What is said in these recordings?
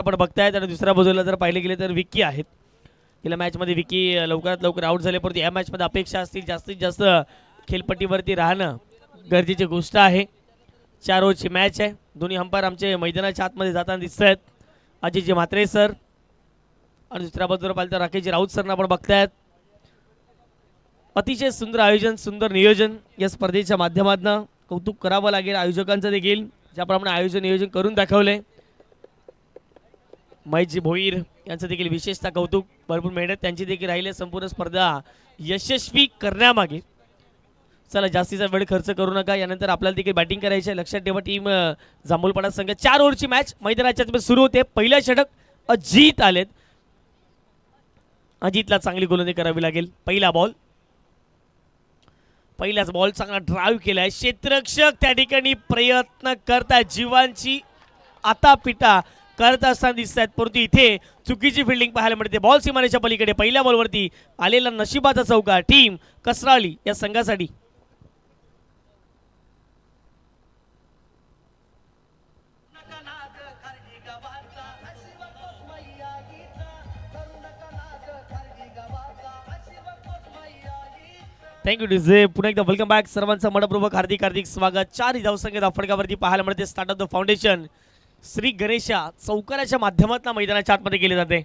आपण बघतायत आणि दुसऱ्या बाजूला जर पाहिले गेले तर विकी आहेत. गेल्या मॅचमध्ये विकी लवकरात लवकर आउट झाले, परंतु या मॅचमध्ये अपेक्षा असतील जास्तीत जास्त खेळपट्टीवरती राहणं गरजेची गोष्ट आहे. 4 ओव्हरची मॅच आहे. दोन्ही अंपायर आमचे मैदानाच्या आतमध्ये जाताना दिसत आहेत. अजितजी म्हात्रे सर आणि दुसऱ्या बाजूला पाहिलं तर राकेशजी राऊत सरना आपण बघतायत. अतिशय सुंदर आयोजन, सुंदर नियोजन या स्पर्धेच्या माध्यमातून कौतुक करावं लागेल आयोजकांचं देखील, ज्याप्रमाणे आयोजन नियोजन करून दाखवले. महेशजी भोईर यांचं देखील विशेषतः कौतुक. भरपूर मेहनत त्यांची देखील राहिली संपूर्ण स्पर्धा यशस्वी करण्यामागे. चला जास्तीचा वेळ खर्च करू नका. यानंतर आपल्याला देखील बॅटिंग करायची आहे. लक्षात ठेवा टीम जांभूलपाडा संघ 4 ओव्हरची मॅच मैदानाच्या सुरू होते. पहिल्या षटक अजित आलेत. अजितला चांगली गोलंदाजी करावी लागेल. पहिला बॉल, पहिलाच बॉल चांगला ड्राईव्ह केलाय. क्षेत्ररक्षक त्या ठिकाणी प्रयत्न करतायत, जीवांची आतापिटा करत असताना दिसत आहेत, परंतु इथे चुकीची फिल्डिंग पाहायला मिळते. बॉल सीमारेच्या पलीकडे पहिल्या बॉलवरती आलेला नशिबाचा चौकार टीम कसराळी या संघासाठी. Thank you DJ. पुन्हा एकदा वेलकम बॅक. सर्वांचं मनपूर्वक हार्दिक हार्दिक स्वागत. 4 धावसंख्येत फटकावरती पाहायला मिळते. Start of the foundation Shri Ganesha चौकाराच्या माध्यमातून मैदानाच्या आतमध्ये केले जाते.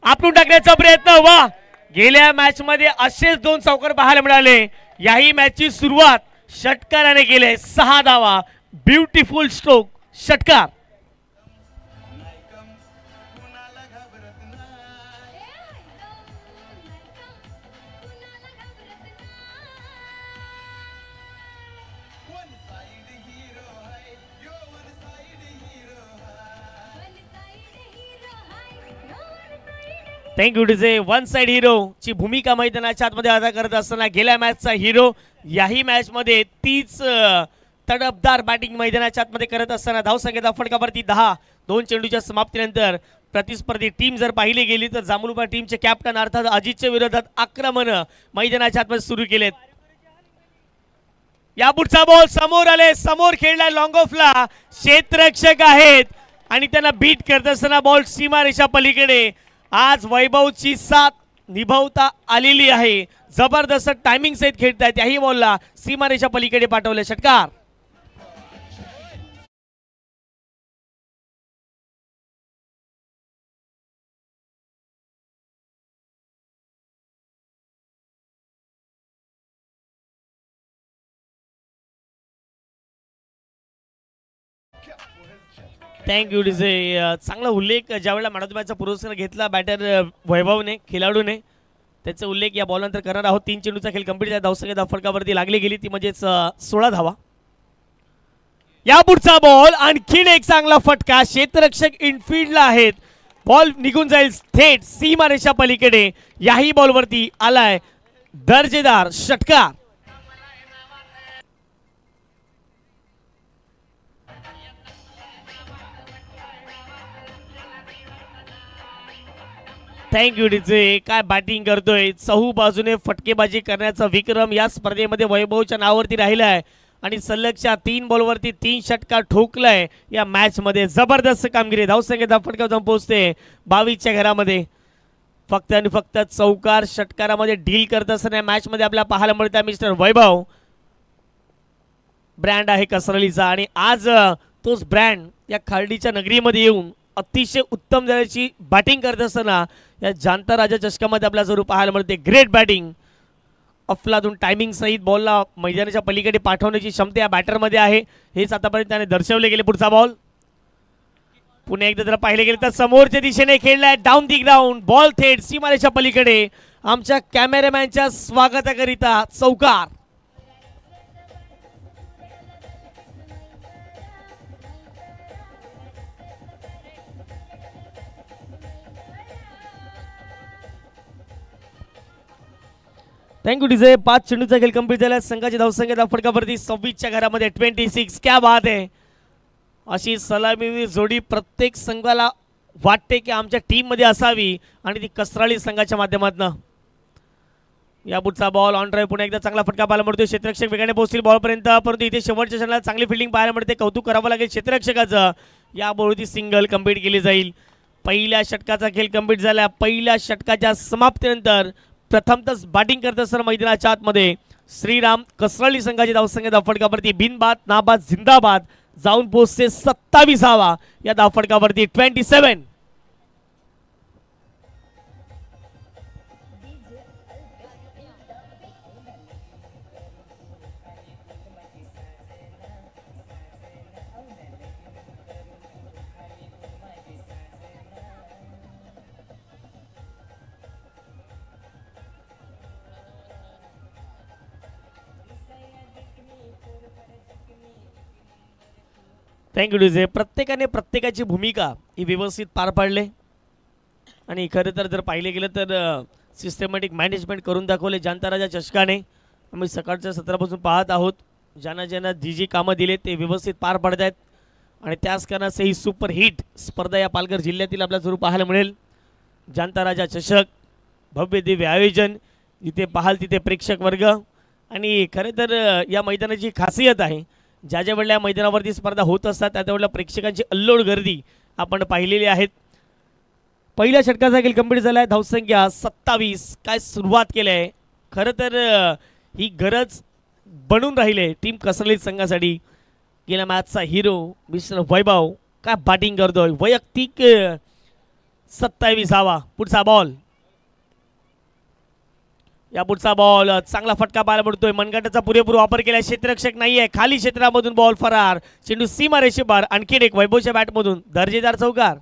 आपटून टाकण्याचा प्रयत्न. वा, गेल्या मॅच मध्ये असेच 2 चौकार पाहायला मिळाले. याही मॅचची सुरुवात षटकाराने केले. 6 धावा, ब्युटिफुल स्ट्रोक, षटकार. Thank you DJ. One side hero ची भूमिका मैदानाच्या आतमध्ये अदा करत असताना गेल्या मॅचचा हिरो याही मॅच मध्ये तीच तडफदार बॅटिंग मैदानाच्या आतमध्ये करत असताना धावसंख्येचा फटकावरती 10. 2 चेंडूच्या समाप्तीनंतर प्रतिस्पर्धी टीम जर पाहिली गेली तर जांभूलपाडा टीमचे कॅप्टन अर्थात अजितच्या विरोधात आक्रमण मैदानाच्या आतमध्ये सुरू केलेत. या पुढचा बॉल समोर आले, समोर खेळलाय लॉंग ऑफला. क्षेत्ररक्षक आहेत आणि त्यांना बीट करत असताना बॉल सीमारेषा पलीकडे. आज वैभवची साथ निभावता आलेली आहे. जबरदस्त टायमिंग सहित खेळतायत. याही बॉलला सीमारेषा पलीकडे पाठवले, षटकार. Thank you DJ. चांगला उल्लेख ज्यावेळेला मॅच पुरस्कार घेतला बॅटर वैभवने, खेळाडूने, त्याचा उल्लेख या बॉलनंतर करणार आहोत. 3 चेंडूचा खेळ कंप्लीट झाला. धावसंख्या फटकावरती लागली गेली ती म्हणजेच 16 धावा. या पुढचा बॉल आणखीन एक चांगला फटका. क्षेत्ररक्षक इनफिल्डला आहेत. बॉल निघून जाईल थेट सीमारेषा पलीकडे. याही बॉलवरती आलाय दर्जेदार षटकार. Thank you DJ. काय बॅटिंग करतोय. चहू बाजूने फटकेबाजी करण्याचा विक्रम या स्पर्धेमध्ये वैभवच्या नावावरती राहिला आहे आणि सलगच्या 3 बॉलवरती 3 षटकार ठोकलाय या मॅच मध्ये. जबरदस्त कामगिरी. धावसंख्येचा फटका जाऊन पोहोचते 22च्या घरामध्ये. फक्त आणि फक्त चौकार षटकारामध्ये डील करत असताना मॅच मध्ये आपल्याला पाहायला मिळतं मिस्टर वैभव. ब्रँड आहे कसरलीचा आणि आज तोच ब्रँड या खार्डीच्या नगरीमध्ये येऊन अतिशय उत्तम दर्जाची बॅटिंग करत असताना या जाणता राजा चषकामध्ये आपल्याला जरूर पाहायला मिळते. Great batting. अफलातून टायमिंग सहित बॉलला मैदानाच्या पलीकडे पाठवण्याची क्षमता या बॅटरमध्ये आहे. हेच आतापर्यंत त्याने दर्शवले गेले. पुढचा बॉल पुन्हा एकदा जर पाहिले गेले तर समोरच्या दिशेने खेळलाय डाऊन दी ग्राउंड. बॉल थेट सीमारेषा पलीकडे. आमच्या कॅमेरामॅनच्या स्वागताकरिता चौकार. Thank you DJ. 5 चेंडूचा खेळ कंप्लीट झाला. संघाची धावसंख्या फटकावरती 26च्या घरामध्ये 26. क्या बात आहे. अशी सलामी जोडी प्रत्येक संघाला वाटते की आमच्या टीम मध्ये असावी आणि ती कसराळी संघाच्या माध्यमातून. या पुढचा बॉल ऑन ड्राइव्ह. पुन्हा एकदा चांगला फटका पाहायला मिळतो. क्षेत्ररक्षक वेगाने पोहोचतील बॉलपर्यंत, परंतु इथे शेवटच्या क्षणाला चांगली फिल्डिंग पाहायला मिळते. कौतुक करावं लागेल क्षेत्ररक्षकाचं. या बॉलवरती सिंगल कंप्लीट केली जाईल. पहिल्या षटकाचा खेळ कंप्लीट झाला. पहिल्या षटकाच्या समाप्तीनंतर प्रथमतच बॅटिंग करत असताना मैदानाच्या आतमध्ये श्रीराम कसरळी संघाची धावसंख्या धावफटकावरती बिनबाद नाबाद जिंदाबाद जाऊन पोहोचते 27वा या धावफटकावरती 27. Thank you DJ. प्रत्येकाने प्रत्येकाची भूमिका ही व्यवस्थित पार पाडले आणि खरं तर जर पाहिले गेलं तर सिस्टमॅटिक मॅनेजमेंट करून दाखवले जानता राजा चषकाने. आम्ही सकाळच्या सत्रापासून पाहत आहोत ज्यांना ज्यांना जी कामं दिले ते व्यवस्थित पार पाडत आहेत आणि त्याच कारणाचे ही सुपर हिट स्पर्धा या पालघर जिल्ह्यातील आपल्याला जरूर पाहायला मिळेल. जानता राजा चषक भव्य दिव्य आयोजन, जिथे पाहाल तिथे प्रेक्षक वर्ग आणि खरे तर या मैदानाची खासियत आहे ज्या ज्या वेळेला या मैदानावरती स्पर्धा होत असतात त्या त्यावेळेला प्रेक्षकांची अल्लोड गर्दी आपण पाहिलेली आहेत. पहिल्या षटकाचा खेळ कंप्लीट झाला आहे. धावसंख्या 27. काय सुरुवात केली आहे. खरं तर ही गरज बनून राहिली टीम कसरली संघासाठी. गेल्या मॅचचा हिरो मिस्टर वैभव काय बॅटिंग करतोय. वैयक्तिक 27वा. पुढचा बॉल. या पुढचा बॉल चांगला फटका पाहायला मिळतोय. मनगटाचा पुरेपूर वापर केला. क्षेत्ररक्षक नाही आहे. खाली क्षेत्रामधून बॉल फरार. चेंडू सीमा रेषेपार. आणखीन एक वैभवच्या बॅटमधून दर्जेदार चौकार.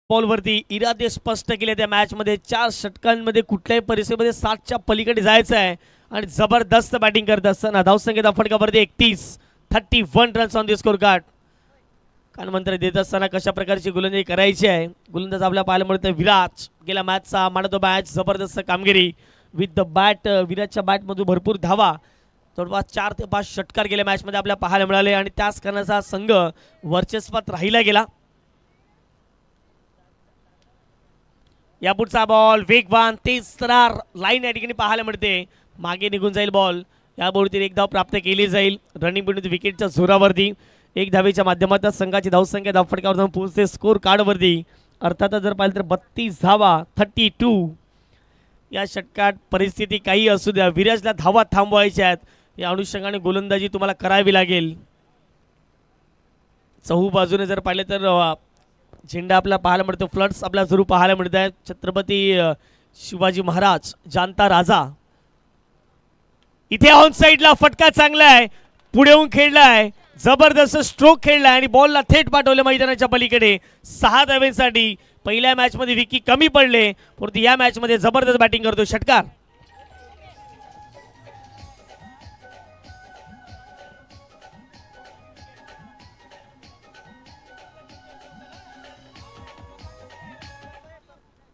बॉलवरती इरादे स्पष्ट केले त्या मॅचमध्ये. 4 षटकांमध्ये कुठल्याही परिस्थितीमध्ये 60च्या पलीकडे जायचं आहे आणि जबरदस्त बॅटिंग करत असताना धावसंख्येचा फटकावरती 31 runs on the scorecard. कानमंत्र देत असताना कशा प्रकारची गोलंदाजी करायची आहे. गोलंदाज आपल्याला पाहायला मिळतं विराज. गेल्या मॅचचा मॅन ऑफ द मॅच. जबरदस्त कामगिरी विथ द बॅट. विराजच्या बॅटमधून भरपूर धावा. जवळपास 4 ते 5 षटकार गेल्या मॅचमध्ये आपल्याला पाहायला मिळाले आणि त्याच कारणाचा संघ वर्चस्वात राहिला गेला. या पुढचा बॉल वेगवान तेज तरार लाईन या ठिकाणी पाहायला मिळते. मागे निघून जाईल बॉल. या बॉलवरती एक धाव प्राप्त केली जाईल. रनिंग बिटवीन विकेटच्या जोरावरती 1 धावेच्या माध्यमातून संघाची धावसंख्या धावफटकावर जाऊन पोहोचते स्कोर कार्डवरती. अर्थातच जर पाहिलं तर 32 धावा 32. या षटकात परिस्थिती काही असू द्या विराजला धावा थांबवायच्या आहेत. या अनुषंगाने गोलंदाजी तुम्हाला करावी लागेल. चहू बाजूने जर पाहिले तर झेंडा आपल्याला पाहायला मिळतो. फ्लड्स आपल्याला जरूर पाहायला मिळत आहेत. छत्रपती शिवाजी महाराज जानता राजा. इथे ऑन साईडला फटका चांगला आहे. पुढे येऊन खेळला आहे. जबरदस्त स्ट्रोक खेळला आणि बॉलला थेट पाठवले मैदानाच्या पलीकडे 6 धावेसाठी. पहिल्या मॅचमध्ये विकी कमी पडले परंतु या मॅचमध्ये जबरदस्त बॅटिंग करतो. षटकार.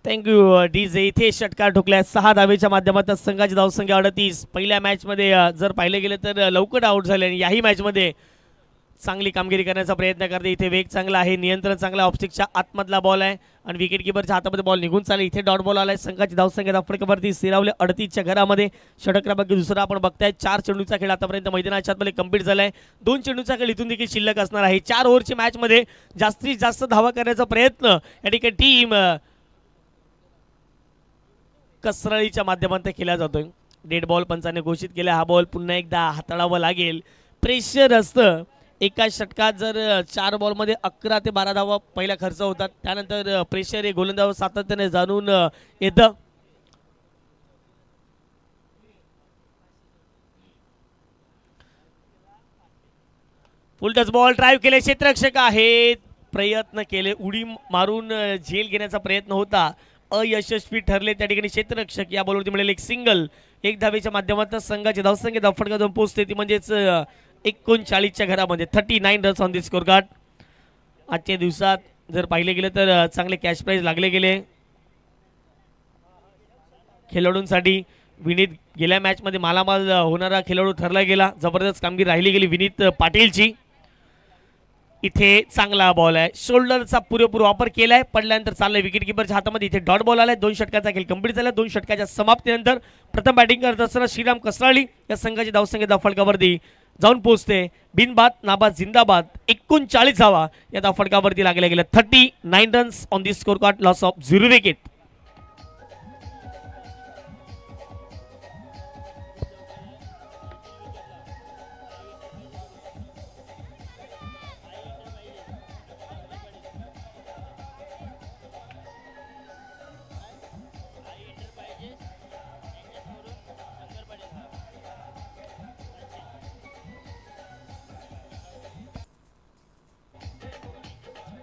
Thank you DJ. इथे षटकार ठोकलाय 6 धावेच्या माध्यमातून संघाची धावसंख्या 38. पहिल्या मॅचमध्ये जर पाहिले गेले तर लवकर आउट झाले आणि याही मॅचमध्ये चांगली कामगिरी करण्याचा प्रयत्न करते. इथे वेग चांगला आहे. नियंत्रण चांगला. ऑफस्टिकच्या आतमधला बॉल आहे आणि विकेट किपरच्या हातामध्ये बॉल निघून चालले. इथे डॉट बॉल आलाय. संघाची धावसंख्या धावफटकावरती स्थिरावले 38च्या घरामध्ये. षटक क्रमांक दुसरा आपण बघताय. 4 चेंडूचा खेळ आतापर्यंत मैदानाच्या आतमध्ये कंप्लीट झालाय. 2 चेंडूचा खेळ इथून देखील शिल्लक असणार आहे. 4 ओव्हरची मॅचमध्ये जास्तीत जास्त धावा करण्याचा प्रयत्न या ठिकाणी टीम कसरळीच्या माध्यमातून केला जातोय. डेड बॉल पंचाने घोषित केला. हा बॉल पुन्हा एकदा हाताळावा लागेल. प्रेशर असतं. एका षटकात जर 4 बॉलमध्ये 11 ते 12 धावा पहिला खर्च होतात. त्यानंतर प्रेशर हे गोलंदाज सातत्याने जाणून येतं. फुलटच बॉल ड्राईव्ह केले. क्षेत्ररक्षक आहेत. प्रयत्न केले. उडी मारून झेल घेण्याचा प्रयत्न होता. अयशस्वी ठरले त्या ठिकाणी क्षेत्ररक्षक. या बॉलवरती मिळेल एक सिंगल. 1 धावेच्या माध्यमातून संघाची धावसंख्या धावफटका जाऊन पोहोचते ती म्हणजेच 39च्या घरामध्ये 39 runs on the score card. आजच्या दिवसात जर पाहिले गेले तर चांगले कॅश प्राइज लागले गेले खेळाडूंसाठी. विनीत गेल्या मॅचमध्ये मालामाल होणारा खेळाडू ठरला गेला. जबरदस्त कामगिरी राहिली गेली विनीत पाटीलची. इथे चांगला बॉल आहे, शोल्डरचा पुरेपूर वापर केलाय, पडल्यानंतर चाललाय विकेट किपरच्या हातामध्ये. इथे डॉट बॉल आलाय. 2 षटकाचा खेळ कंप्लीट झाला. 2 षटकाच्या समाप्तीनंतर प्रथम बॅटिंग करत असताना श्रीराम कसराळी या संघाची धावसंख्या फलकावरती जाऊन पोहोचते. बिनबाद नाबाद जिंदाबाद 39 धावा या धावफलकावरती लागल्या गेल्या. 39 runs on the score card, loss of 0 wicket.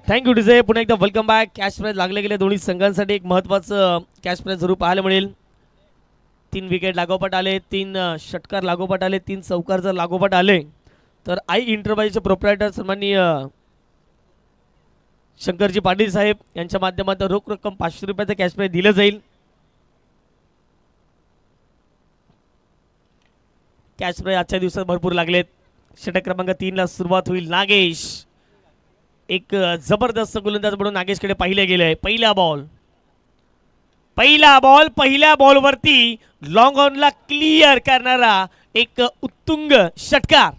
Thank you DJ. पुन्हा एकदा वेलकम बॅक. कॅश प्राईज लागले गेले दोन्ही संघांसाठी. एक महत्त्वाचं कॅश प्राईज जरूर पाहायला मिळेल. 3 विकेट लागोपाठ आले, 3 षटकार लागोपाठ आले, 3 चौकार जर लागोपाठ आले तर आई इंटरप्राइजचे प्रोप्रायटर सन्माननीय शंकरजी पाटील साहेब यांच्या माध्यमातून रोख रक्कम 500 रुपयाचं कॅश प्राईज दिलं जाईल. कॅश प्राईज आजच्या दिवसात भरपूर लागलेत. षटक क्रमांक 3 ला सुरुवात होईल. नागेश एक जबरदस्त गोलंदाज म्हणून नागेशकडे पाहिले गेले. पहिला पहिल्या बॉलवरती लॉंग ऑनला क्लिअर करणारा एक उत्तुंग षटकार.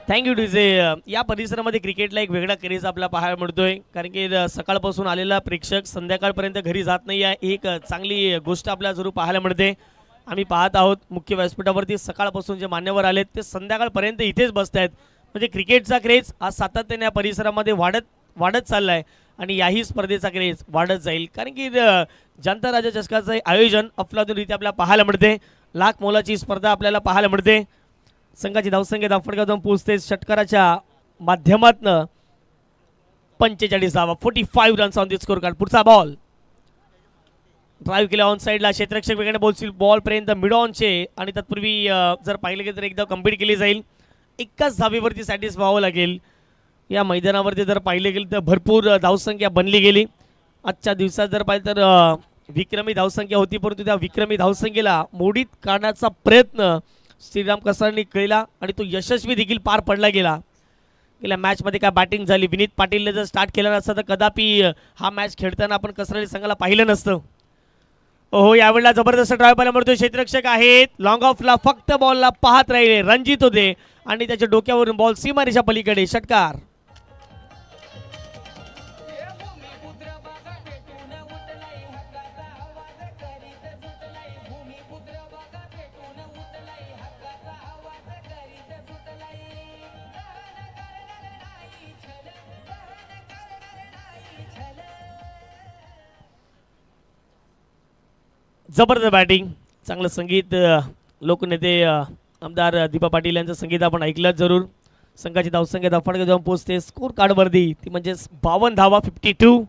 Thank you DJ. या परिसरामध्ये क्रिकेटला एक वेगळा क्रेज आपल्याला पाहायला मिळतोय, कारण की सकाळपासून आलेला प्रेक्षक संध्याकाळपर्यंत घरी जात नाही आहे. एक चांगली गोष्ट आपल्याला जरूर पाहायला मिळते. आम्ही पाहत आहोत मुख्य व्यासपीठावरती सकाळपासून जे मान्यवर आलेत ते संध्याकाळपर्यंत इथेच बसत आहेत. म्हणजे क्रिकेटचा क्रेज हा सातत्याने या परिसरामध्ये वाढत चालला आहे आणि याही स्पर्धेचा क्रेज वाढत जाईल, कारण की जनता राजा चषकाचं आयोजन अफलातूनरित्या आपल्याला पाहायला मिळते. लाख मोलाची स्पर्धा आपल्याला पाहायला मिळते. संघाची धावसंख्या धावफलकावर जाऊन पोहोचते. षटकाराच्या माध्यमातून 45 धावा, 45 runs on the score card. पुढचा बॉल ड्राईव्ह केला ऑन साईडला. क्षेत्ररक्षक वेगळ्या बॉल पर्यंत मिड ऑनचे आणि तत्पूर्वी जर पाहिलं गेलं तर एकदा कंप्लीट केली जाईल. एकाच धावेवरती सॅटिस्फाय व्हावं लागेल. या मैदानावरती जर पाहिलं गेलं तर भरपूर धावसंख्या बनली गेली. आजच्या दिवसात जर पाहिलं तर विक्रमी धावसंख्या होती, परंतु त्या विक्रमी धावसंख्येला मोडीत काढण्याचा प्रयत्न श्रीराम कसराळींनी केला आणि तो यशस्वी देखील पार पडला गेला. गेल्या मॅचमध्ये काय बॅटिंग झाली. विनीत पाटीलने जर स्टार्ट केला नसता तर कदापि हा मॅच खेळताना आपण कसराळी संघाला पाहिलं नसतं. ओहो, यावेळेला जबरदस्त ड्राईव्ह पाहायला मिळतोय. क्षेत्ररक्षक आहेत लॉंग ऑफला, फक्त बॉलला पाहत राहिले. रणजित होते आणि त्याच्या डोक्यावरून बॉल सीमारेषा पलीकडे. षटकार. जबरदस्त बॅटिंग, चांगलं संगीत. लोकनेते आमदार दीपा पाटील यांचं संगीत आपण ऐकलं जरूर. संघाची धावसंख्या धावफलकावर जाऊन पोहोचते स्कोर कार्डवरती, ती म्हणजे 52 धावा, 52.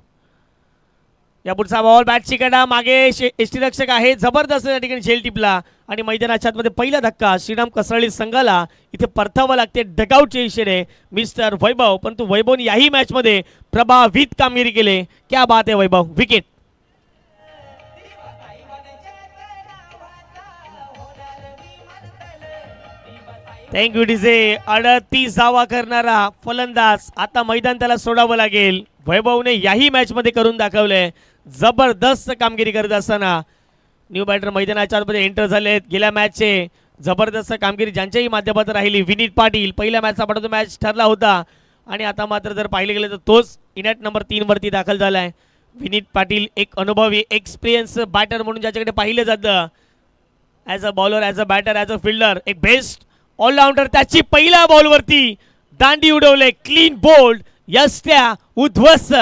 या पुढचा बॉल बॅटची कडा मागे. यष्टीरक्षक आहे जबरदस्त या ठिकाणी झेल टिपला आणि मैदानाच्या आतमध्ये पहिला धक्का श्रीराम कसराळी संघाला इथे परतावं लागते. डगआउटचे इशारे मिस्टर वैभव, परंतु वैभवने याही मॅचमध्ये प्रभावित कामगिरी केली. क्या बात आहे वैभव. विकेट. Thank you DJ. 38 धावा करणारा फलंदाज आता मैदान त्याला सोडावं लागेल. वैभवने याही मॅचमध्ये करून दाखवलंय. जबरदस्त कामगिरी करत असताना न्यू बॅटर मैदानाच्या आतमध्ये एंटर झाले आहेत. गेल्या मॅचचे जबरदस्त कामगिरी ज्यांच्याही माध्यमातून राहिली. विनीत पाटील पहिल्या मॅचचा पडतो मॅच ठरला होता आणि आता मात्र जर पाहिले गेले तर तोच इनॅट नंबर 3 वरती दाखल झालाय. विनीत पाटील एक अनुभवी एक्सपिरियन्स बॅटर म्हणून ज्याच्याकडे पाहिलं जातं, as a bowler, as a batter, as a fielder, एक बेस्ट ऑलराऊंडर. त्याची पहिल्या बॉलवरती दांडी उडवले. क्लीन बोल्ड, यष्ट्या उद्ध्वस्त.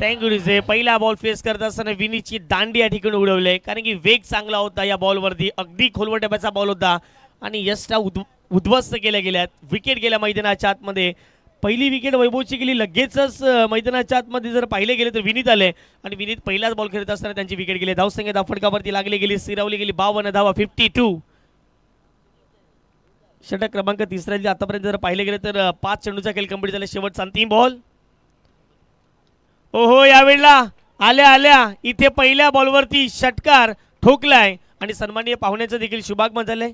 Thank you DJ. पहिला बॉल फेस करत असताना विनीची दांडी या ठिकाणी उडवले, कारण की वेग चांगला होता या बॉलवरती. अगदी खोलवर टप्प्याचा बॉल होता आणि यष्टा उद्ध्वस्त केल्या गेल्यात. विकेट गेल्या मैदानाच्या आतमध्ये. पहिली विकेट वैभवची गेली लगेचच मैदानाच्या आतमध्ये जर पाहिले गेले तर विनीत आले आणि विनीत पहिलाच बॉल खेळत असताना त्यांची विकेट गेली. धावसंख्या धावफटकावरती लागली गेली, स्थिरावली गेली 52 धावा 52. षटक क्रमांक तिसऱ्या आतापर्यंत जर पाहिले गेले तर 5 चेंडूचा खेळ कंप्लीट झाला. शेवटचा अंतिम बॉल. ओहो, यावेळेला आल्या आल्या इथे पहिल्या बॉलवरती षटकार ठोकलाय आणि सन्माननीय पाहुण्याचं देखील शुभागमन झालंय.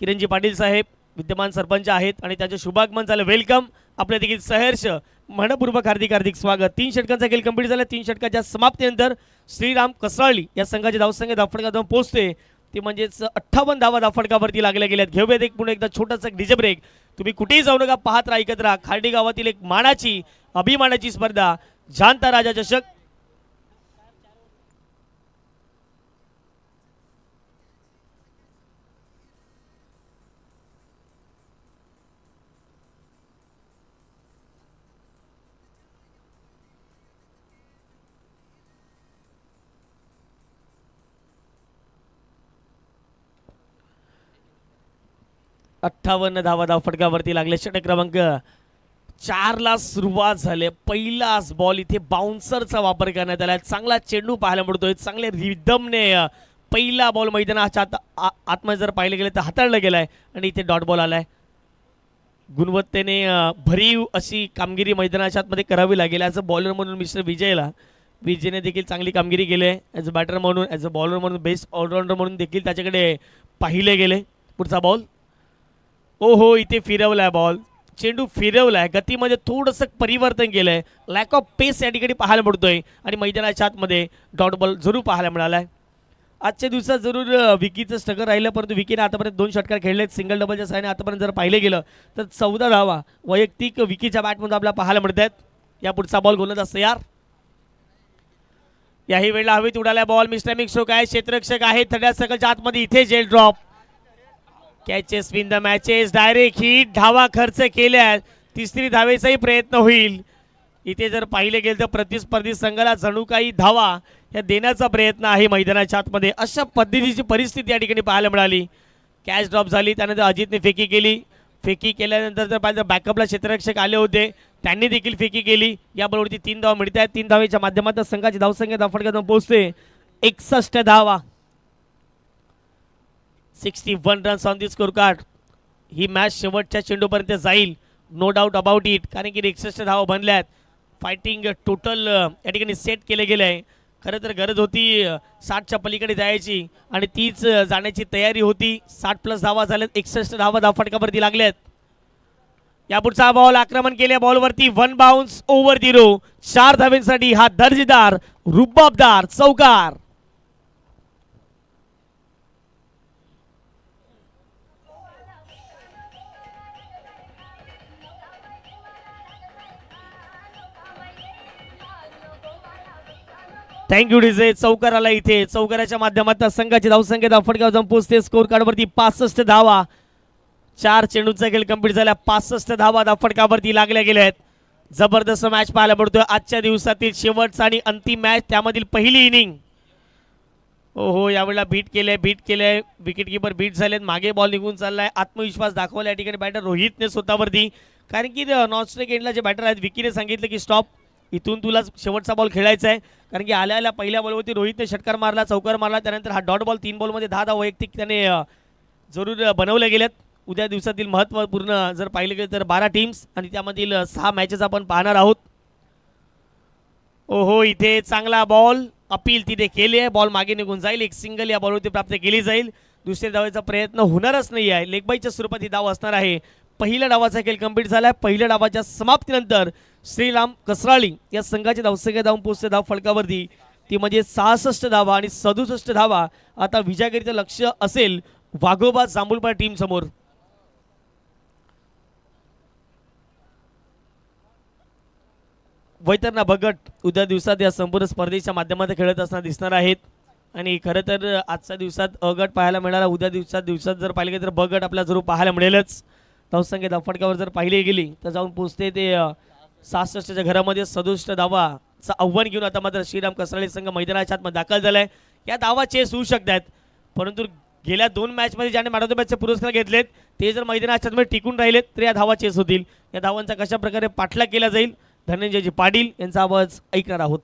किरणजी पाटील साहेब विद्यमान सरपंच आहेत आणि त्यांचे शुभागमन झालं. वेलकम. आपल्या देखील सहर्ष मनपूर्वक हार्दिक हार्दिक स्वागत. 3 षटकांचा खेळ कंप्लीट झाला. 3 षटकाच्या समाप्तीनंतर श्रीराम कसराळी या संघाची धावसंख्या धावफटका जाऊन पोहोचते ती म्हणजेच 58 धावा धावफटकावरती लागल्या गेल्यात. घेऊयात एक पुन्हा एकदा छोटासा डीजे ब्रेक. तुम्ही कुठेही जाऊ नका, पाहत राहा, ऐकत राहा. खार्डी गावातील एक मानाची अभिमानाची स्पर्धा जाणता राजा चषक. अठ्ठावन्न धावा धावफटकावरती लागले. षटक क्रमांक 4 ला सुरुवात झाली. पहिलाच बॉल इथे बाउन्सरचा वापर करण्यात आला. चांगला चेंडू पाहायला मिळतोय. चांगले रिदमने पहिला बॉल मैदानाच्या आतमध्ये जर पाहिलं गेलं तर हाताळला गेलाय आणि इथे डॉट बॉल आलाय. गुणवत्तेने भरीव अशी कामगिरी मैदानाच्या आतमध्ये करावी लागेल. ॲज अ बॉलर म्हणून मिस्टर विजयने देखील चांगली कामगिरी केली आहे. ॲज अ बॅटर म्हणून, ॲज अ बॉलर म्हणून, बेस्ट ऑलराऊंडर म्हणून देखील त्याच्याकडे पाहिले गेले. पुढचा बॉल. ओहो, इथे फिरवलाय बॉल. चेंडू फिरवलाय. गतीमध्ये थोडंसं परिवर्तन केलंय. लॅक ऑफ पेस या ठिकाणी पाहायला मिळतोय आणि मैदानाच्या आतमध्ये डॉट बॉल जरूर पाहायला मिळालाय. आजच्या दिवसात जरूर विकीचं स्ट्रगल राहिलं, परंतु विकीने आतापर्यंत 2 षटकार खेळलेत. सिंगल डबलच्या साहाय्याने आतापर्यंत जर पाहिलं गेलं तर 14 धावा वैयक्तिक विकीच्या बॅटमध्ये आपल्याला पाहायला मिळत आहेत. या पुढचा बॉल गोलंदाज तयार. याही वेळेला हवेत उडालाय बॉल. मिस्टर मिक्सोक आहे, क्षेत्ररक्षक आहे थड्या सकलच्या आतमध्ये. इथे जेल drop. Catches win the matches. Direct hit. धावा खर्च केल्यात. तिसरी धावेचाही प्रयत्न होईल. इथे जर पाहिले गेले तर प्रतिस्पर्धी संघाला जणू काही धावा या देण्याचा प्रयत्न आहे मैदानाच्या आतमध्ये. अशा पद्धतीची परिस्थिती या ठिकाणी पाहायला मिळाली. कॅच ड्रॉप झाली. त्यानंतर अजितने फेकी केली. फेकी केल्यानंतर जर पाहिलं बॅकअपला क्षेत्ररक्षक आले होते, त्यांनी देखील फेकी केली. या बॉलवरती 3 धावा मिळत आहेत. 3 धावेच्या माध्यमातून संघाची धावसंख्या धावफटका पोहोचते 61 धावा. 61 runs on the score card. He match शेवटच्या चेंडूपर्यंत जाईल, नो डाऊट अबाउट इट, कारण की 61 धावा बनल्यात. फायटिंग टोटल या ठिकाणी सेट केले गेले आहे. खरं तर गरज होती 60च्या पलीकडे जायची आणि तीच जाण्याची तयारी होती. 60+ धावा झाल्यात. 61 धावा धावफटकावरती लागल्यात. या पुढचा बॉल आक्रमण केल्या बॉलवरती 1 बाउन्स ओव्हर दी रो. 4 धावेंसाठी हा दर्जेदार रुबाबदार चौकार. Thank you DJ. चौकाराला इथे चौकाराच्या माध्यमातून संघाची धावसंख्या धावफटका जाऊन पोहोचते स्कोर कार्डवरती 65 धावा. 4 चेंडूचा खेळ कंप्लीट झाला. 65 धावा धावफटकावरती लागल्या गेल्या आहेत. जबरदस्त मॅच पाहायला मिळतोय. आजच्या दिवसातील शेवटचा आणि अंतिम मॅच, त्यामधील पहिली इनिंग. ओहो, यावेळेला बीट केलंय. विकेट किपर बीट झालेत. मागे बॉल निघून चाललाय. आत्मविश्वास दाखवला या ठिकाणी बॅटर रोहितने स्वतःवरती, कारण की नॉनस्ट्राईक एंडला जे बॅटर आहेत विकीने सांगितलं की स्टॉप, इथून तुला शेवटचा बॉल खेळायचा आहे. कारण की आल्या पहिल्या बॉलवरती रोहितने षटकार मारला, चौकार मारला. त्यानंतर हा डॉट बॉल 3 बॉलमध्ये 10 धावा वैयक्तिक त्याने जरूर बनवल्या गेल्यात. उद्या दिवसातील महत्त्वपूर्ण जर पाहिले गेले तर 12 टीम्स आणि त्यामधील 6 मॅचेस आपण पाहणार आहोत. ओहो, इथे चांगला बॉल. अपील तिथे केली आहे. बॉल मागे निघून जाईल. एक सिंगल या बॉलवरती प्राप्त केली जाईल. दुसऱ्या डावाचा प्रयत्न होणारच नाही आहे. लेगबाईच्या स्वरूपात ही धाव असणार आहे. पहिल्या डावाचा खेळ कंप्लीट झाला आहे. पहिल्या डावाच्या समाप्तीनंतर श्रीराम कसराळी या संघाची धावसंख्या धावून पोहोचते धाव फलकावरती ती म्हणजे 66 धावा आणि 67 धावा. आता विजयाकरिता लक्ष असेल वाघोबा जांभूळपाड टीम समोर. वैतरणा भगट उद्या दिवसात या संपूर्ण स्पर्धेच्या माध्यमातून खेळत असताना दिसणार आहेत. आणि खरं तर आजच्या दिवसात अ गट पाहायला मिळाला. उद्या दिवसात जर पाहिले गेले तर ब गट आपल्याला जरूर पाहायला मिळेलच. धावसंख्या धावफटकावर जर पाहिली गेली तर जाऊन पोहोचते ते 66च्या घरामध्ये 67 धावाचं आव्हान घेऊन आता मात्र श्रीराम कसराळे संघ मैदानाच्या आतमध्ये दाखल झालाय. या धावा चेस होऊ शकतात, परंतु गेल्या 2 मॅचमध्ये ज्याने मॅन ऑफ द मॅचचे पुरस्कार घेतलेत ते जर मैदानाच्या आतमध्ये टिकून राहिलेत तर या धावा चेस होतील. या धावांचा कशा प्रकारे पाठलाग केला जाईल धनंजयजी पाटील यांचा आवाज ऐकणार आहोत.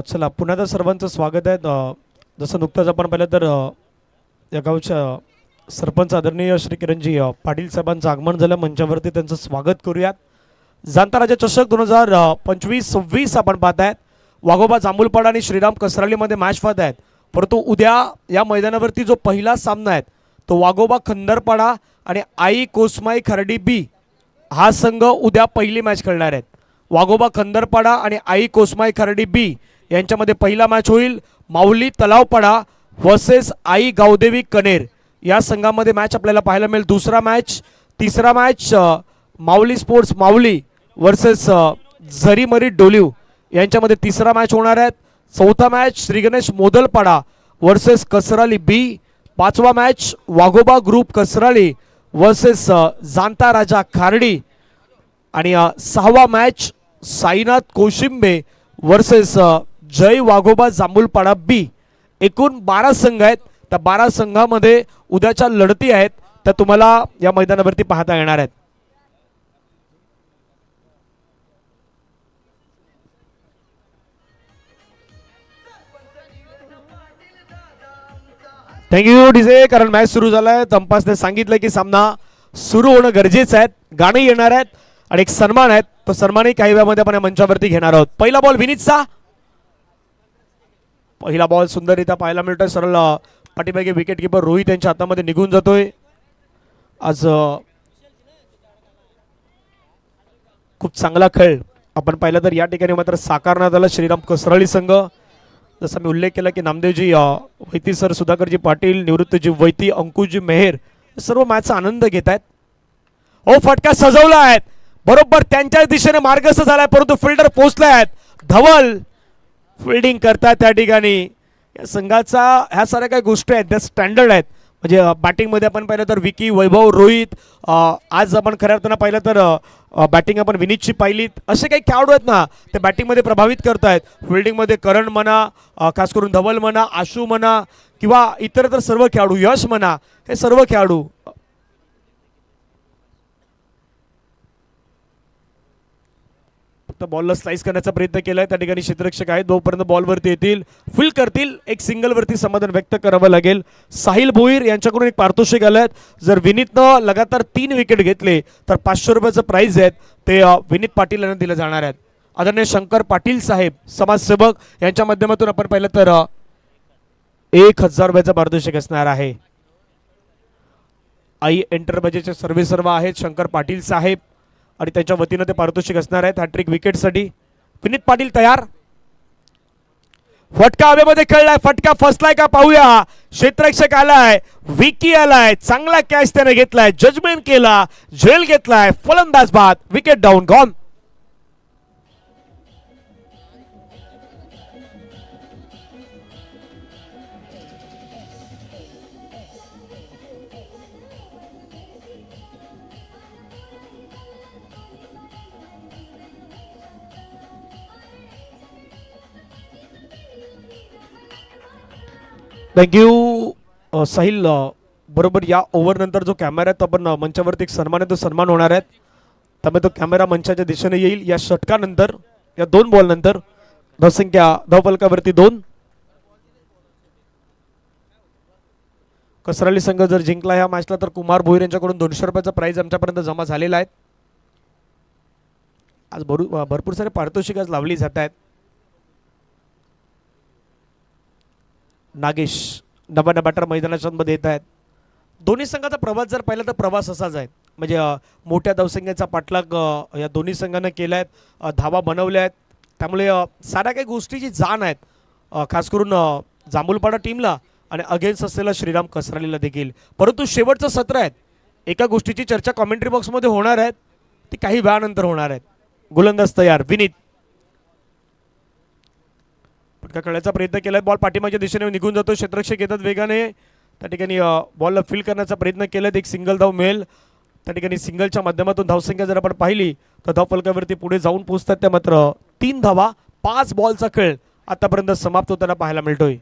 चला पुन्हा एकदा सर्वांचं स्वागत आहे. जसं नुकतंच आपण पाहिलं तर या गावच्या सरपंच आदरणीय श्री किरणजी पाटील साहेबांचं आगमन झालं. मंचावरती त्यांचं स्वागत करूयात. जाणता राजा चषक 2025-26 आपण पाहत आहेत. वाघोबा जांभूलपाडा आणि श्रीराम कसरालीमध्ये मॅच पाहत आहेत. परंतु उद्या या मैदानावरती जो पहिला सामना आहे तो वाघोबा खंदरपाडा आणि आई कोसमाई खर्डी बी हा संघ उद्या पहिली मॅच खेळणार आहेत. वाघोबा खंदरपाडा आणि आई कोसमाई खर्डी बी यांच्यामध्ये पहिला मॅच होईल. माऊली तलावपाडा वर्सेस आई गावदेवी कनेर या संघामध्ये मॅच आपल्याला पाहायला मिळेल. तिसरा मॅच माऊली स्पोर्ट्स माऊली वर्सेस झरीमरी डोलिव यांच्यामध्ये तिसरा मॅच होणार आहे. चौथा मॅच श्री गणेश मोदलपाडा वर्सेस कसराली बी. पाचवा मॅच वाघोबा ग्रुप कसराली वर्सेस जाणता राजा खार्डी. आणि सहावा मॅच साईनाथ कोशिंबे वर्सेस जय वाघोबा जांभूलपाडा बी. एकूण 12 संघ आहेत. त्या 12 संघामध्ये उद्याच्या लढती आहेत त्या तुम्हाला या मैदानावरती पाहता येणार आहेत. Thank you DJ. कारण मॅच सुरू झालाय. तंपासने सांगितलं की सामना सुरू होणं गरजेचं आहे. गाणी येणार आहेत आणि एक सन्मान आहेत. तो सन्मानही काही वेळामध्ये आपण या मंचावरती घेणार आहोत. पहिला बॉल विनीतचा. पहिला बॉल सुंदररित्या पाहायला मिळतोय. सरळ पाठीमागे विकेट किपर रोहित यांच्या हातामध्ये निघून जातोय. आज खूप चांगला खेळ आपण पाहिला तर या ठिकाणी मात्र साकारण्यात आला. श्रीराम कसराळी संघ जसं मी उल्लेख केला की नामदेवजी वैती सर, सुधाकरजी पाटील, निवृत्तजी वैती, अंकुशजी मेहर सर्व मॅचचा आनंद घेत आहेत. ओ फटका सजवला आहे बरोबर त्यांच्या दिशेने मार्गस्थ झालाय परंतु फिल्डर पोहोचले आहेत. धवल फिल्डिंग करतात त्या ठिकाणी. या संघाचा ह्या साऱ्या काही गोष्टी आहेत त्या स्टँडर्ड आहेत. म्हणजे बॅटिंगमध्ये आपण पाहिलं तर विकी, वैभव, रोहित. आज आपण खऱ्या अर्थानं पाहिलं तर बॅटिंग आपण विनीतची पाहिलीत. असे काही खेळाडू आहेत ना ते बॅटिंगमध्ये प्रभावित करत आहेत. फिल्डिंगमध्ये करण म्हणा, खास करून धवल म्हणा, आशू म्हणा किंवा इतर तर सर्व खेळाडू, यश म्हणा, हे सर्व खेळाडू बॉलला स्लाइस करण्याचा प्रयत्न केलाय. त्या ठिकाणी क्षेत्ररक्षक आहेत. जोपर्यंत बॉलवरती येतील फील्ड करतील एक सिंगलवरती समाधान व्यक्त करावं लागेल. साहिल भोईर यांच्याकडून एक पारितोषिक आलं. जर विनीतनं लगातार 3 विकेट घेतले तर 500 रुपयाचं प्राइज आहे ते विनीत पाटील यांना दिलं जाणार आहेत. आदरणीय शंकर पाटील साहेब समाजसेवक यांच्या माध्यमातून आपण पाहिलं तर 1000 रुपयाचं पारितोषिक असणार आहे. आई एंटरप्राइजेसचे सर्वेसर्वा आहेत शंकर पाटील साहेब आणि त्यांच्या वतीनं ते पारितोषिक असणार आहेत हॅट्रिक विकेटसाठी. विनीत पाटील तयार. फटका हवेमध्ये खेळलाय. फटका फसलाय का पाहूया. क्षेत्ररक्षक आलाय, विकी आलाय, चांगला कॅच त्याने घेतलाय, जजमेंट केला, झेल घेतलाय, फलंदाज बाद, wicket down gone. Thank you Sahil. बरोबर या ओव्हरनंतर जो कॅमेरा आहे तो आपण मंचावरती एक सन्मान आहे तो सन्मान होणार आहे. त्यामुळे तो कॅमेरा मंचाच्या दिशेने येईल या षटकानंतर, या 2 बॉल नंतर. धावसंख्या धावफलकावरती 2. कसराली संघ जर जिंकला ह्या मॅचला तर कुमार भोईर यांच्याकडून 200 रुपयाचा प्राइज आमच्यापर्यंत जमा झालेला आहे. आज भरपूर सारे पारितोषिक आज लावली जात आहेत. नागेश नवा बॅटर मैदानाच्या मध्ये येत आहेत. दोन्ही संघाचा प्रवास जर पाहिला तर प्रवास असाच आहे. म्हणजे मोठ्या धावसंख्येचा पाठलाग या दोन्ही संघांना केला आहे, धावा बनवल्या आहेत. त्यामुळे साऱ्या काही गोष्टीची जाण आहेत, खास करून जांभूलपाडा टीमला आणि अगेन्स्ट असलेला श्रीराम कसरालीला देखील. परंतु शेवटचं सत्र आहे, एका गोष्टीची चर्चा कॉमेंट्री बॉक्समध्ये होणार आहेत, ती काही वेळानंतर होणार आहेत. गोलंदाज तयार, विनीत पटका खेळायचा प्रयत्न केलाय. बॉल पाठीमागच्या दिशेने निघून जातो, क्षेत्ररक्षक येतात वेगाने. त्या ठिकाणी बॉलला फील करण्याचा प्रयत्न केला, एक सिंगल धाव मिळेल. त्या ठिकाणी सिंगलच्या माध्यमातून धावसंख्या जर आपण पाहिली तर धावफलकावरती पुढे जाऊन पोहोचतात त्या मात्र 3 धावा. 5 बॉलचा खेळ आतापर्यंत समाप्त होताना पाहायला मिळतोय.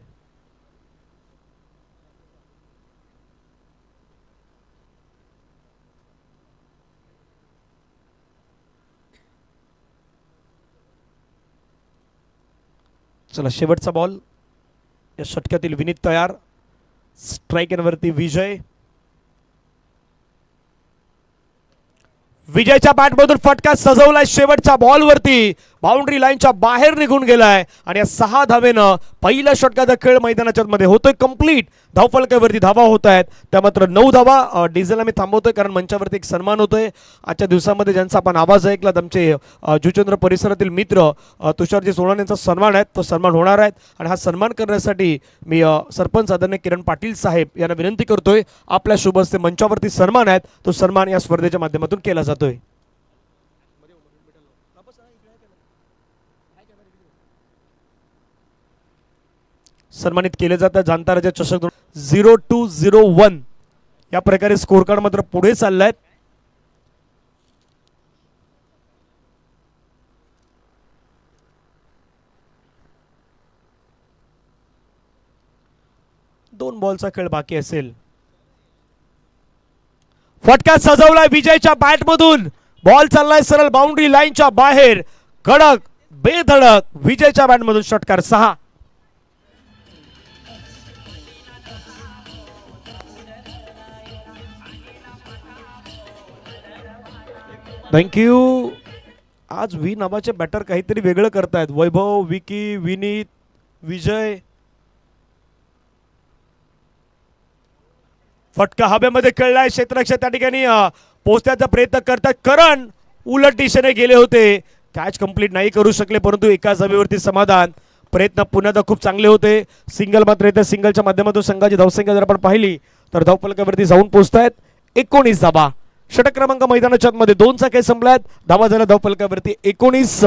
चला शेवटचा बॉल या षटकातील विनीत तयार. स्ट्राईक एनवरती विजय. विजयच्या बॅटमधून फटका सजवलाय शेवटच्या बॉलवरती, बाउंड्री लाईनच्या बाहेर निघून गेलाय आणि या 6 धावेनं पहिल्या षटकाचा खेळ मैदानाच्या मध्ये होतोय कंप्लीट. धावफलकावरती धावा होत आहेत त्या मात्र 9 धावा. डिझेल आम्ही थांबवतोय कारण मंचावरती एक सन्मान होतोय. आजच्या दिवसामध्ये ज्यांचा आपण आवाज ऐकला आमचे जुचंद्र परिसरातील मित्र तुषारजी सोळान यांचा सन्मान आहे, तो सन्मान होणार आहे. आणि हा सन्मान करण्यासाठी मी सरपंच आदरणीय किरण पाटील साहेब यांना विनंती करतोय, आपल्या शुभ हस्ते मंचावरती सन्मान आहेत, तो सन्मान या स्पर्धेच्या माध्यमातून केला जातोय. सन्मानित केले जातात जाणता राजा चषक 0-2-0-1 या प्रकारे स्कोर कार्ड मात्र पुढे चाललाय. दोन बॉलचा खेळ बाकी असेल. फटका सजवलाय विजयच्या बॅटमधून, बॉल चाललाय सरळ बाउंड्री लाईनच्या बाहेर. कडक बेधडक विजयच्या बॅटमधून षटकार 6. थँक्यू. आज व्ही नावाचे बॅटर काहीतरी वेगळं करतायत. वैभव, विकी, विनीत, विजय. फटका हवेमध्ये खेळलाय, क्षेत्ररक्षक त्या ठिकाणी पोहोचण्याचा प्रयत्न करतात. करण उलट दिशेने गेले होते, कॅच कंप्लीट नाही करू शकले, परंतु एकाच धावेवरती समाधान. प्रयत्न पुन्हा खूप चांगले होते. सिंगल मात्र येते, सिंगलच्या माध्यमातून संघाची धावसंख्या जर आपण पाहिली तर धावफलकावरती जाऊन पोहोचतायत 19 धावा. षटक क्रमांक मैदानाच्या मध्ये 2चा खेळ संपलाय. धावा झाल्या धावफलकावरती 19.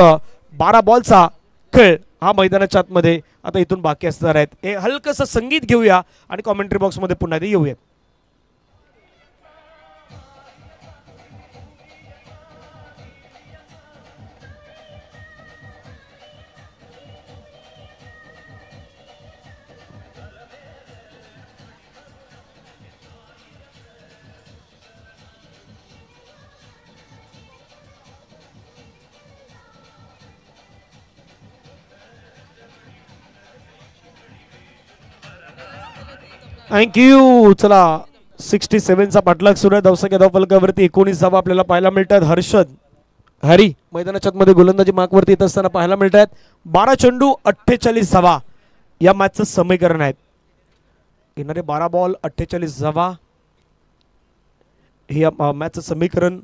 12 बॉलचा खेळ हा मैदानाच्या आतमध्ये आता इथून बाकी असणार आहेत. हे हलकसं संगीत घेऊया आणि कॉमेंट्री बॉक्स मध्ये पुन्हा येऊयात. थँक्यू. चला 67चा पाठलाग सुरू आहे. धावसंख्या धावफलकावरती 19 धावा आपल्याला पाहायला मिळतात. हर्षद हरी मैदानाच्या मध्ये गोलंदाजी मार्कवरती येत असताना पाहायला मिळतात. 12 चेंडू 48 धावा या मॅचचं समीकरण आहे. येणारे 12 बॉल 48 धावा हे मॅचचं समीकरण.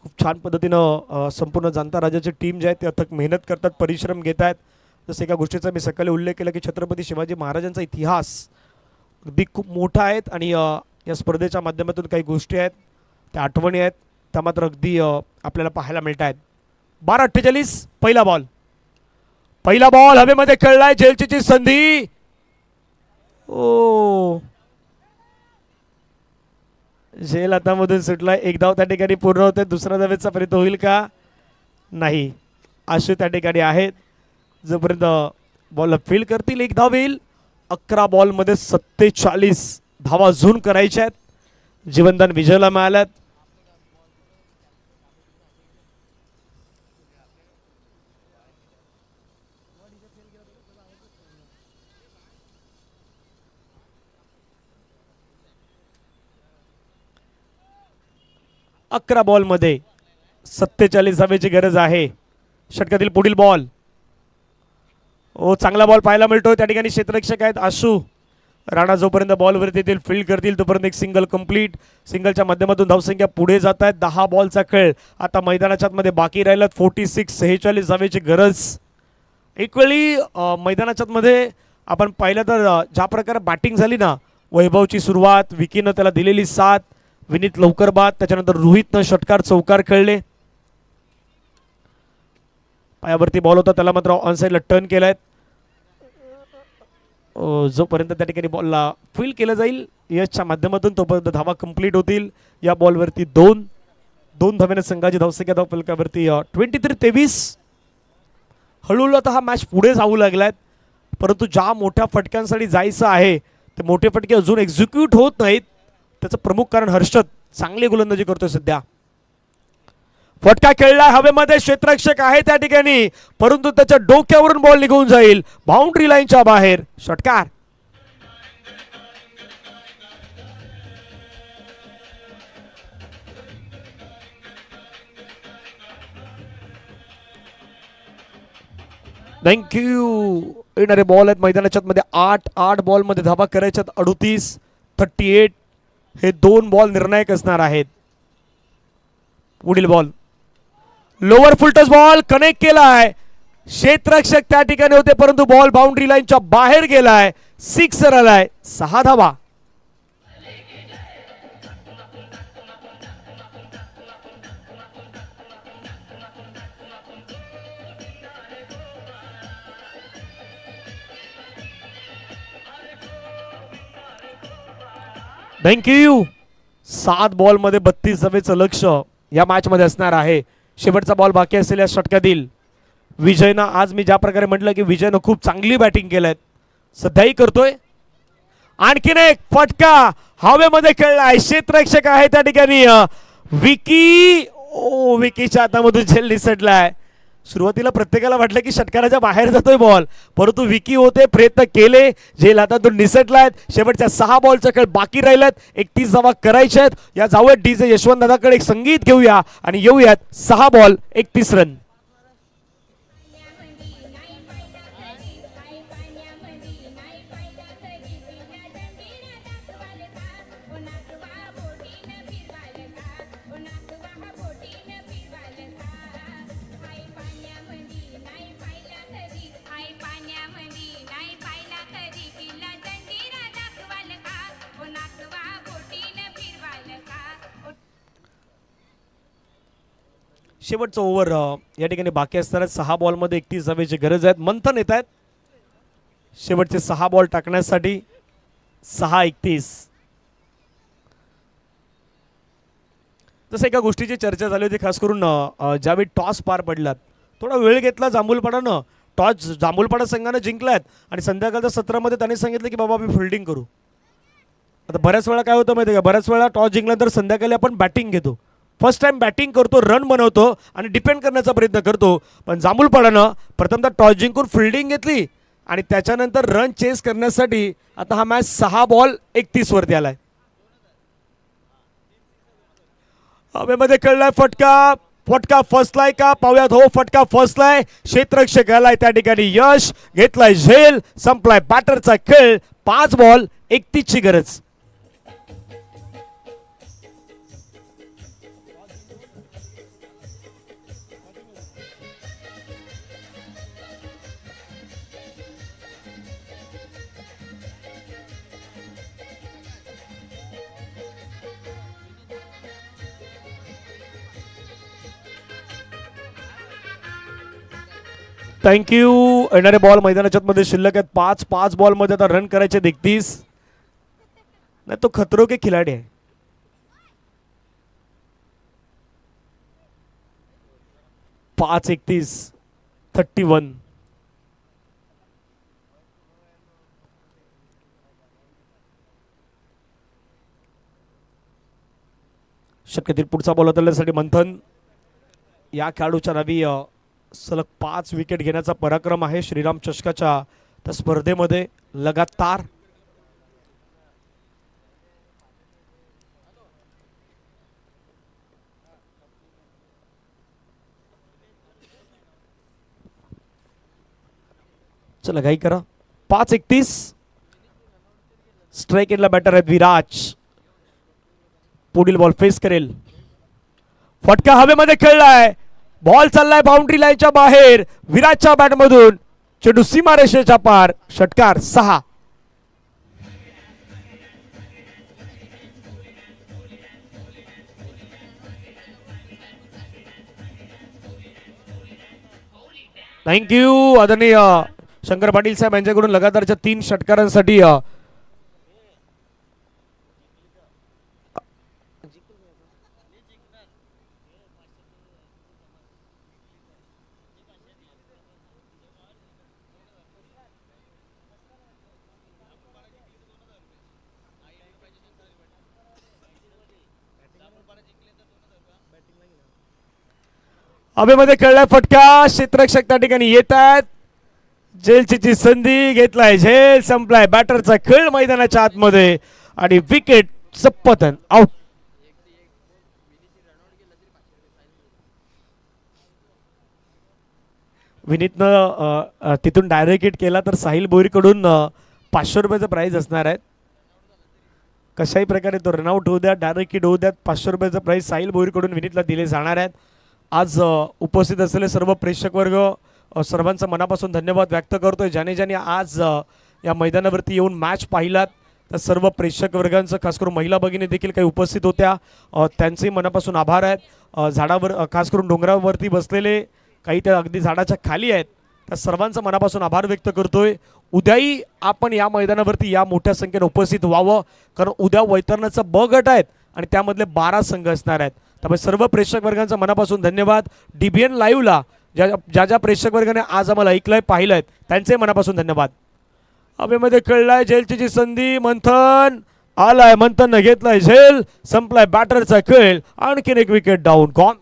खूप छान पद्धतीनं संपूर्ण जाणता राजाची टीम जी आहे ते अथक मेहनत करतात, परिश्रम घेत आहेत. जसं एका गोष्टीचा मी सकाळी उल्लेख केला की छत्रपती शिवाजी महाराजांचा इतिहास अगदी खूप मोठा आहेत आणि या स्पर्धेच्या माध्यमातून काही गोष्टी आहेत, त्या आठवणी आहेत, त्या मात्र अगदी आपल्याला पाहायला मिळत आहेत. 12-48 पहिला बॉल हवेमध्ये खेळलाय. झेलची संधी. ओ झेल हातामधून सुटलाय. एक धाव त्या ठिकाणी पूर्ण होते. दुसऱ्या धावेचा प्रयत्न होईल का? नाही. आशू त्या ठिकाणी आहेत. जोपर्यंत बॉल फील करतील एक धाव येईल 11 बॉलमध्ये 47 धावा झून करायच्या आहेत. जीवनदान विजयला मिळाल्यात. अकरा बॉल मध्ये 47 धावेची गरज आहे. षटकातील पुढील बॉल. ओ चांगला बॉल पाहायला मिळतोय. त्या ठिकाणी क्षेत्ररक्षक आहेत आशू राणा. जोपर्यंत बॉलवरती येतील फील्ड करतील तोपर्यंत एक सिंगल कंप्लीट. सिंगलच्या माध्यमातून धावसंख्या पुढे जात आहेत. 10 बॉलचा खेळ आता मैदानाच्या मध्ये बाकी राहिला. 46 धावेची गरज. एक वेळी मैदानाच्या मध्ये आपण पाहिलं तर ज्या प्रकारे बॅटिंग झाली ना, वैभवची सुरुवात, विकीनं त्याला दिलेली साथ, विनीत लवकर बाद, त्याच्यानंतर रोहितनं षटकार चौकार खेळले. पायावरती बॉल होता त्याला मात्र ऑन साईडला टर्न केलाय. जोपर्यंत त्या ठिकाणी बॉलला फील केलं जाईल यशच्या माध्यमातून तोपर्यंत धावा कंप्लीट होतील. या बॉलवरती दोन धाव्याने संघाची धावसंख्या धावफलकावरती 23-23. हळूहळू आता हा मॅच पुढे जाऊ लागलाय. परंतु ज्या मोठ्या फटक्यांसाठी जायचं आहे ते मोठे फटके अजून एक्झिक्यूट होत नाहीत. त्याचं प्रमुख कारण हर्षद चांगली गोलंदाजी करतोय सध्या. फटका खेळलाय हवेमध्ये. क्षेत्ररक्षक आहे त्या ठिकाणी परंतु त्याच्या डोक्यावरून बॉल निघून जाईल बाउंड्री लाईनच्या बाहेर. षटकार. थँक्यू. येणारे बॉल आहेत मैदानाच्या मध्ये 8 बॉल मध्ये धावा करायच्यात 38. हे 2 बॉल निर्णायक असणार आहेत. पुढील ball lower full toss ball connect केलाय. क्षेत्ररक्षक त्या ठिकाणी होते परंतु बॉल बाउंड्री लाईनच्या बाहेर गेलाय. 6 आलाय. 6 धावा. थँक्यू. 7 बॉल मध्ये 32 धावेचं लक्ष या मॅच मध्ये असणार आहे. शेवटचा बॉल बाकी असलेल्या षटकातील विजयनं, आज मी ज्या प्रकारे म्हटलं की विजयनं खूप चांगली बॅटिंग केलंय सध्याही करतोय. आणखीन एक फटका हवेमध्ये खेळलाय. क्षेत्ररक्षक आहे त्या ठिकाणी विकी. विकीच्या हातामधून झेल निसटलाय. सुरुवातीला प्रत्येकाला वाटलं की षटकाराच्या बाहेर जातोय बॉल परंतु विकी होते, प्रयत्न केले, झेल हातातून निसटलायत. शेवटच्या 6 बॉलचा खेळ बाकी राहिल्यात. 31 धावा करायच्या आहेत. या जावत डीजे यशवंत दादाकडे एक संगीत घेऊया आणि येऊयात. 6 बॉल 31 रन. शेवटचं ओव्हर या ठिकाणी बाकी असताना 6 बॉलमध्ये 31 धावेची गरज आहे. मंथन येत आहेत शेवटचे 6 बॉल टाकण्यासाठी. 6-31. जसं एका गोष्टीची चर्चा झाली होती खास करून ज्यावेळी टॉस पार पडलात थोडा वेळ घेतला जांभूलपाडानं. टॉस जांभूलपाडा संघानं जिंकलात आणि संध्याकाळच्या सत्रामध्ये त्यांनी सांगितलं की बाबा मी फिल्डिंग करू. आता बऱ्याच वेळा काय होतं माहिती आहे का, बऱ्याच वेळा टॉस जिंकल्यानंतर संध्याकाळी आपण बॅटिंग घेतो. फर्स्ट टाइम बॅटिंग करतो, रन बनवतो आणि डिपेंड करण्याचा प्रयत्न करतो. पण जांभूलपाडानं प्रथमतः टॉस जिंकून फिल्डिंग घेतली आणि त्याच्यानंतर रन चेस करण्यासाठी आता हा मॅच 6 बॉल 31 वरती आलाय. हवेमध्ये खेळलाय फटका. फटका फसलाय का पाहूयात. हो, फटका फसलाय. क्षेत्ररक्षक आलाय त्या ठिकाणी. यश घेतलाय झेल. संपलाय बॅटरचा खेळ. 5 बॉल 31 ची गरज. थँक्यू. येणारे बॉल मैदानाच्या मध्ये शिल्लक आहेत 5 बॉल मध्ये आता रन करायचे 31. नाही तो खतरो के खिलाडी आहे. पाच 31. शक्यतील पुढचा बॉल उचलण्यासाठी मंथन. या खेळाडूच्या नावी सलग 5 विकेट घेण्याचा पराक्रम आहे श्रीराम चषकाच्या त्या स्पर्धेमध्ये लगातार. चला घाई करा. 5:31. स्ट्राईक एंडला बॅटर आहेत विराज. पुढील बॉल फेस करेल. फटका हवेमध्ये खेळलाय. बॉल चाललाय बाउंड्री लाईनच्या बाहेर. विराजच्या बॅटमधून चेंडू सीमारेषेच्या पार. षटकार 6. थँक्यू आदरणीय शंकर पाटील साहेब यांच्याकडून लगातारच्या 3 षटकारांसाठी हवेमध्ये खेळलाय फटका. क्षेत्ररक्षक त्या ठिकाणी येत आहेत. झेलची संधी घेतलाय झेल. संपलाय बॅटरचा खेळ मैदानाच्या आतमध्ये आणि विकेट सपतन आउट. विनीतनं तिथून डायरेक्ट हिट केला तर साहिल बोईरकडून 500 रुपयाचं प्राइज असणार आहे. कशाही प्रकारे तो रनआउट होऊ द्या, डायरेक्ट हिट होऊ द्या, 500 रुपयाचं प्राइज साहिल बोईरकडून विनीतला दिले जाणार आहेत. आज उपस्थित असलेले सर्व प्रेक्षक वर्ग सर्वांचं मनापासून धन्यवाद व्यक्त करतोय. ज्याने ज्याने आज या मैदानावरती येऊन मॅच पाहिलात तर सर्व प्रेक्षक वर्गांचं, खास करून महिला भगिनी देखील काही उपस्थित होत्या, त्यांचेही मनापासून आभार आहेत. झाडावर खास करून डोंगरावरती बसलेले काही त्या अगदी झाडाच्या खाली आहेत, त्या सर्वांचं मनापासून आभार व्यक्त करतोय. उद्याही आपण या मैदानावरती या मोठ्या संख्येने उपस्थित व्हावं, कारण उद्या वैतरणाचा ब गट आहेत आणि त्यामधले 12 संघ असणार आहेत. त्यामुळे सर्व प्रेक्षक वर्गांचा मनापासून धन्यवाद. DBN लाईव्हला ज्या ज्या प्रेक्षक वर्गाने आज आम्हाला ऐकलंय पाहिलंय त्यांचे मनापासून धन्यवाद. हवेमध्ये खेळलाय झेलची संधी. मंथन आलाय. मंथननं घेतलाय झेल. संपलाय बॅटरचा खेळ. आणखीन एक विकेट डाऊन. गॉन.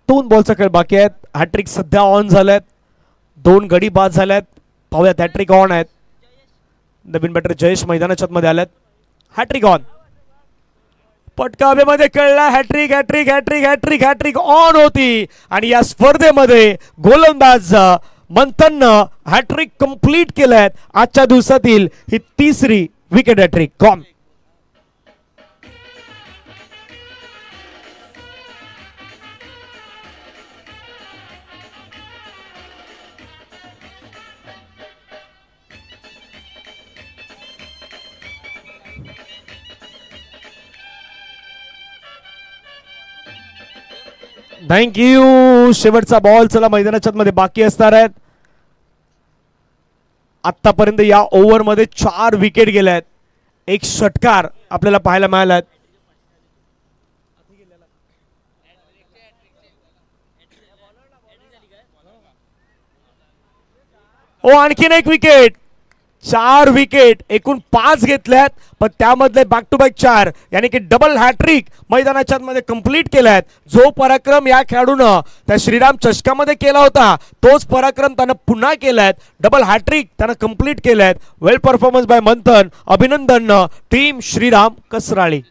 दोन बॉलचा खेळ बाकी आहेत. हॅट्रिक सध्या ऑन झाल्यात. 2 गडी बाद झाल्यात. पाहूयात हॅट्रिक ऑन आहेत. नवीन बॅटर जयेश मैदानाच्या मध्ये आल्यात. Hattrick on. पटका हवेमध्ये खेळला. Hattrick hattrick hattrick hattrick hattrick on होती आणि या स्पर्धेमध्ये गोलंदाज मंथननं हॅट्रिक कंप्लीट केल्यात. आजच्या दिवसातील ही 3री विकेट हॅट्रिक. गॉन. थँक्यू. शेवटचा बॉल चला मैदानाच्या मध्ये बाकी असणार आहेत. आतापर्यंत या ओव्हर मध्ये 4 विकेट गेल्या आहेत. एक षटकार आपल्याला पाहायला मिळाला. आणखीन एक विकेट. 4 विकेट. एकूण 5 घेतल्यात, पण त्यामधले बॅक टू बॅक 4 यानी की डबल हॅट्रिक मैदानाच्या मध्ये कंप्लीट केलाय. जो पराक्रम या खेळाडूनं त्या श्रीराम चषकामध्ये केला होता तोच पराक्रम त्यानं पुन्हा केलाय. डबल हॅट्रिक त्यानं कंप्लीट केलाय. वेल परफॉर्मन्स बाय मंथन. अभिनंदन टीम श्रीराम कसराळी.